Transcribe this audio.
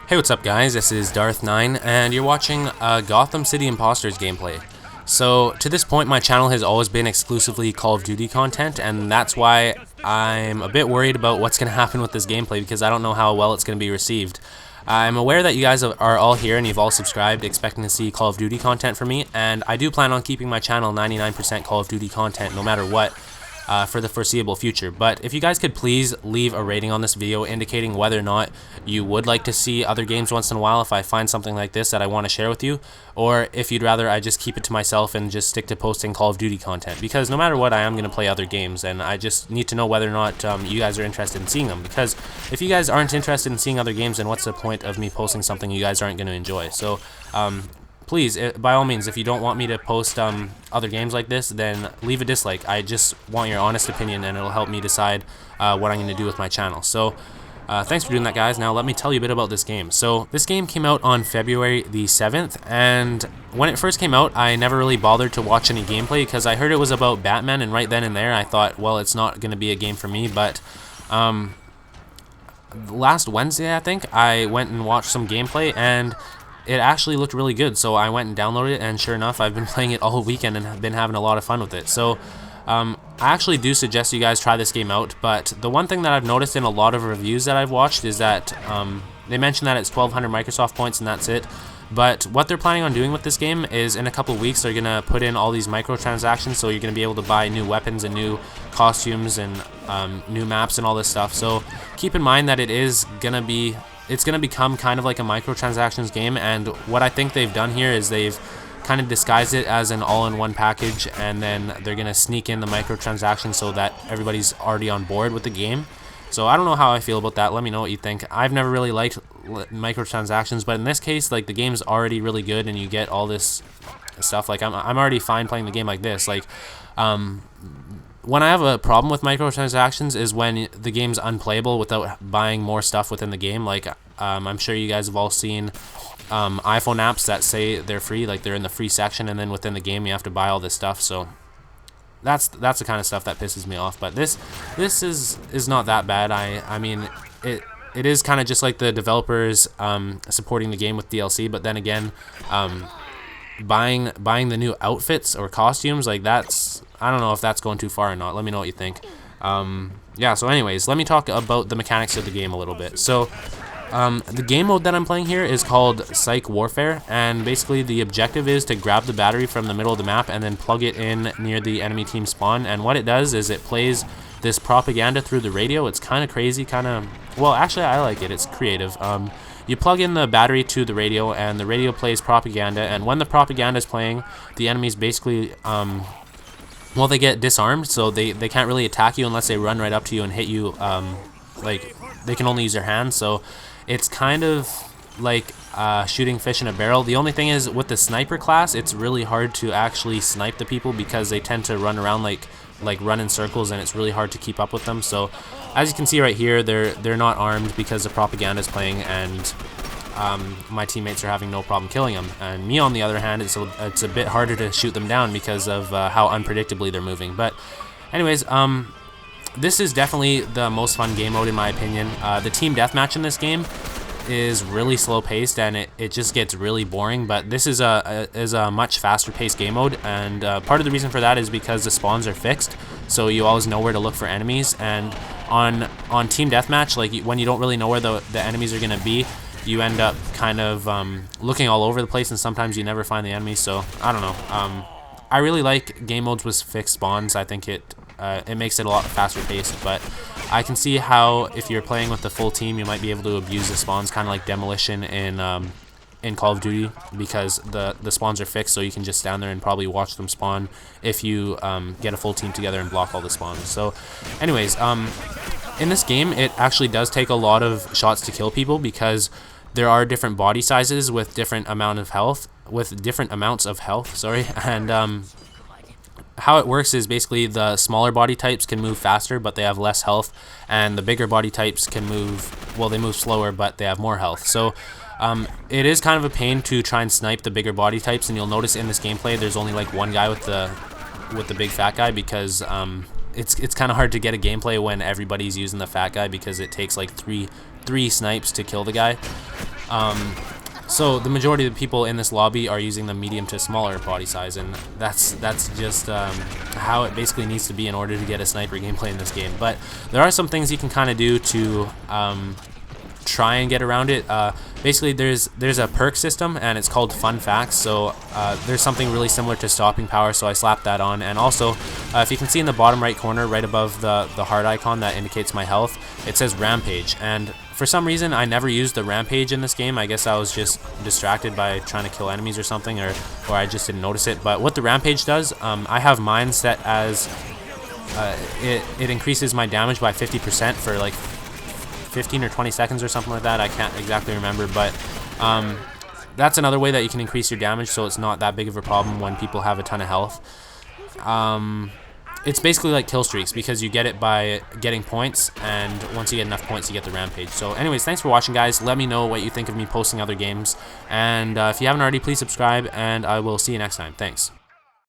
Hey, what's up guys, this is Darth9 and you're watching Gotham City Imposters gameplay. So to this point my channel has always been exclusively Call of Duty content, and that's why I'm a bit worried about what's going to happen with this gameplay because I don't know how well it's going to be received. I'm aware that you guys are all here and you've all subscribed expecting to see Call of Duty content from me, and I do plan on keeping my channel 99% Call of Duty content no matter what. For the foreseeable future. But if you guys could please leave a rating on this video indicating whether or not you would like to see other games once in a while if I find something like this that I want to share with you, or if you'd rather I just keep it to myself and just stick to posting Call of Duty content, because no matter what I am going to play other games, and I just need to know whether or not you guys are interested in seeing them, because if you guys aren't interested in seeing other games, then what's the point of me posting something you guys aren't going to enjoy? So please, by all means, if you don't want me to post other games like this, then leave a dislike. I just want your honest opinion, and it'll help me decide what I'm going to do with my channel. So, thanks for doing that, guys. Now, let me tell you a bit about this game. So, this game came out on February the 7th, and when it first came out, I never really bothered to watch any gameplay because I heard it was about Batman, and right then and there, I thought, well, it's not going to be a game for me, but last Wednesday, I think, I went and watched some gameplay, and it actually looked really good, so I went and downloaded it, and sure enough, I've been playing it all weekend and have been having a lot of fun with it. So I actually do suggest you guys try this game out, but the one thing that I've noticed in a lot of reviews that I've watched is that they mention that it's 1,200 Microsoft points and that's it. But what they're planning on doing with this game is in a couple of weeks they're going to put in all these microtransactions, so you're going to be able to buy new weapons and new costumes and new maps and all this stuff. So keep in mind that it's going to become kind of like a microtransactions game, and what I think they've done here is they've kind of disguised it as an all-in-one package, and then they're going to sneak in the microtransactions so that everybody's already on board with the game. So I don't know how I feel about that. Let me know what you think. I've never really liked microtransactions, but in this case, like, the game's already really good and you get all this stuff. Like, I'm already fine playing the game like this. Like, when I have a problem with microtransactions is when the game's unplayable without buying more stuff within the game. Like, I'm sure you guys have all seen iPhone apps that say they're free, like they're in the free section, and then within the game you have to buy all this stuff. So that's the kind of stuff that pisses me off. But this is not that bad. I mean, it is kind of just like the developers supporting the game with DLC, but then again, buying the new outfits or costumes, like, that's, I don't know if that's going too far or not. Let me know what you think. Yeah, so anyways, let me talk about the mechanics of the game a little bit. So the game mode that I'm playing here is called Psych Warfare, and basically the objective is to grab the battery from the middle of the map and then plug it in near the enemy team spawn, and what it does is it plays this propaganda through the radio. It's kind of crazy, well, actually I like it, it's creative. You plug in the battery to the radio, and the radio plays propaganda, and when the propaganda is playing, the enemies basically well, they get disarmed, so they can't really attack you unless they run right up to you and hit you. Like, they can only use their hands, so it's kind of like shooting fish in a barrel. The only thing is, with the sniper class, it's really hard to actually snipe the people because they tend to run around like run in circles, and it's really hard to keep up with them. So as you can see right here, they're not armed because the propaganda is playing, and my teammates are having no problem killing them. And me, on the other hand, it's a bit harder to shoot them down because of how unpredictably they're moving. But anyways, this is definitely the most fun game mode in my opinion. The team deathmatch in this game is really slow paced, and it just gets really boring, but this is a much faster paced game mode, and part of the reason for that is because the spawns are fixed, so you always know where to look for enemies. And on team deathmatch, like, when you don't really know where the enemies are going to be, you end up kind of looking all over the place, and sometimes you never find the enemies. So I don't know, I really like game modes with fixed spawns. I think it makes it a lot faster paced, but I can see how if you're playing with the full team, you might be able to abuse the spawns, kind of like demolition in Call of Duty, because the spawns are fixed, so you can just stand there and probably watch them spawn if you get a full team together and block all the spawns. So anyways, in this game, it actually does take a lot of shots to kill people because there are different body sizes with different amounts of health, sorry, and how it works is basically the smaller body types can move faster, but they have less health, and the bigger body types can move, well, they move slower, but they have more health. So it is kind of a pain to try and snipe the bigger body types, and you'll notice in this gameplay there's only like one guy with the big fat guy, because it's kind of hard to get a gameplay when everybody's using the fat guy, because it takes like three snipes to kill the guy. So the majority of the people in this lobby are using the medium to smaller body size, and that's just how it basically needs to be in order to get a sniper gameplay in this game. But there are some things you can kind of do to try and get around it. Basically, there's a perk system, and it's called Fun Facts. So there's something really similar to stopping power, so I slapped that on. And also, if you can see in the bottom right corner, right above the heart icon that indicates my health, it says Rampage. And for some reason, I never used the Rampage in this game. I guess I was just distracted by trying to kill enemies or something, or I just didn't notice it. But what the Rampage does, I have mine set as it increases my damage by 50% for like 15 or 20 seconds or something like that. I can't exactly remember, but that's another way that you can increase your damage, so it's not that big of a problem when people have a ton of health. It's basically like kill streaks, because you get it by getting points, and once you get enough points, you get the Rampage. So anyways, thanks for watching, guys. Let me know what you think of me posting other games, and if you haven't already, please subscribe, and I will see you next time. Thanks.